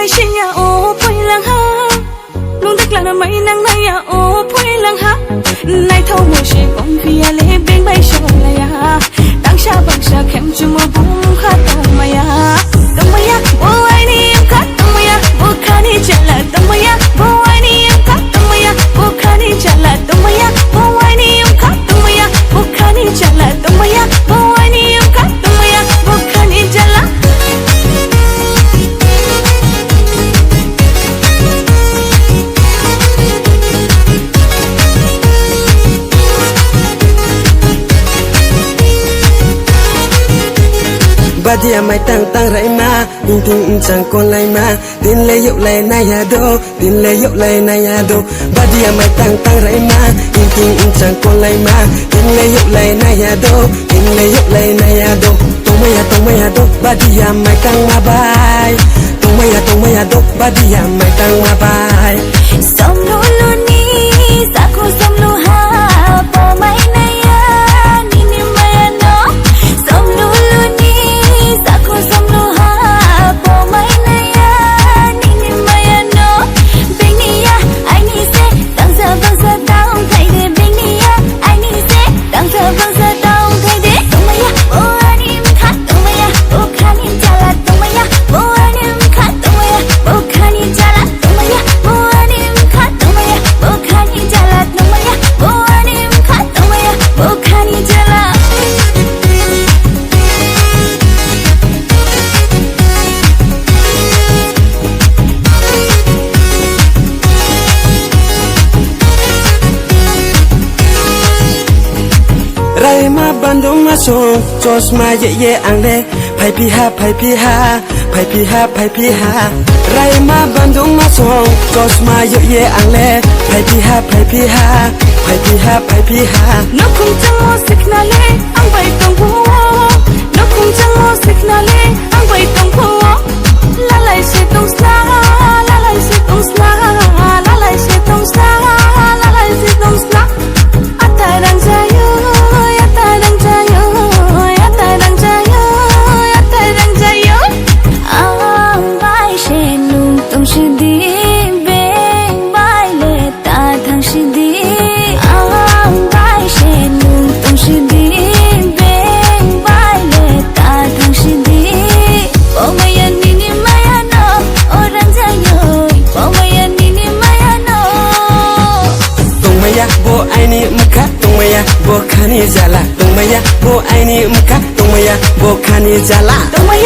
mai xin nhà ô phơi lang ha luôn tức là mấy nắng nay nhà ô phơi lang ha nay thâu mùa sẽ bóng vì lê bên bay sầu là ya đang xa bằng xa kém cho mùa bóng khát tông mày ya tông mày ya ô ai đi em khát tông mày ya ô khát đi chả là tông mày ya ô ai đi em khát tông mày ya ô khát đi chả là tông mày ya ô ai đi em khát tông mày ya ô khát đi chả là tông mày ya ô ai đi em khát tông mày ya ô khát đi chả là Badia mai tang rai ma in ting chang kon lai ma tin le yuk lai na ya do tin le yuk lai na ya do Badia mai tang rai ma in ting chang kon lai ma tin le yuk lai na ya do tin le yuk lai na ya do tong maya do Badia mai tang ma bai tong maya do Badia mai tang ma bai som lu lu ni sa ko som lu ha po mai na ya ni ni mai no som lu lu ni sa ko som lu ha po mai na ya ni ni mai no bing ni ya ai ni se dang sa dang thai de bing ni ya ai ni se dang sa dang thai de tong maya o ani kha tong maya o kha ni chala tong maya o ani kha tong maya o kha ni chala tong maya o ani kha tong maya o kha ni chala tong maya o ani kha tong maya o kha ni chala Rai ma bandung ma song Jos ma ye ang le Pai pi ha pai pi ha Pai pi ha pai pi ha Rai ma bandung ma song Jos ma ye ang le Pai pi ha pai pi ha Pai pi ha pai pi ha nó không chẳng ngó xích na lê ăn bày tông phố nó không chẳng ngó xích na lê ăn bày tông phố la lại sẽ tông xa la lại sẽ tông xa la lại sẽ tông xa la lại sẽ tông xa ta đang chạy ta đang chạy ta đang chạy ta đang chạy ang bay sẽ nung tông sẽ đi bên bay lệ ta thang sẽ đi ang bay sẽ nung tông sẽ đi bên bay lệ ta thang sẽ đi bỏ mày ăn đi ni mày ăn nó ở đang chạy bỏ mày ăn đi ni mày ăn nó Tong maya bo ai ni mka Tong maya bo khani jala Tong maya bo ai ni mka Tong maya bo khani jala tông mày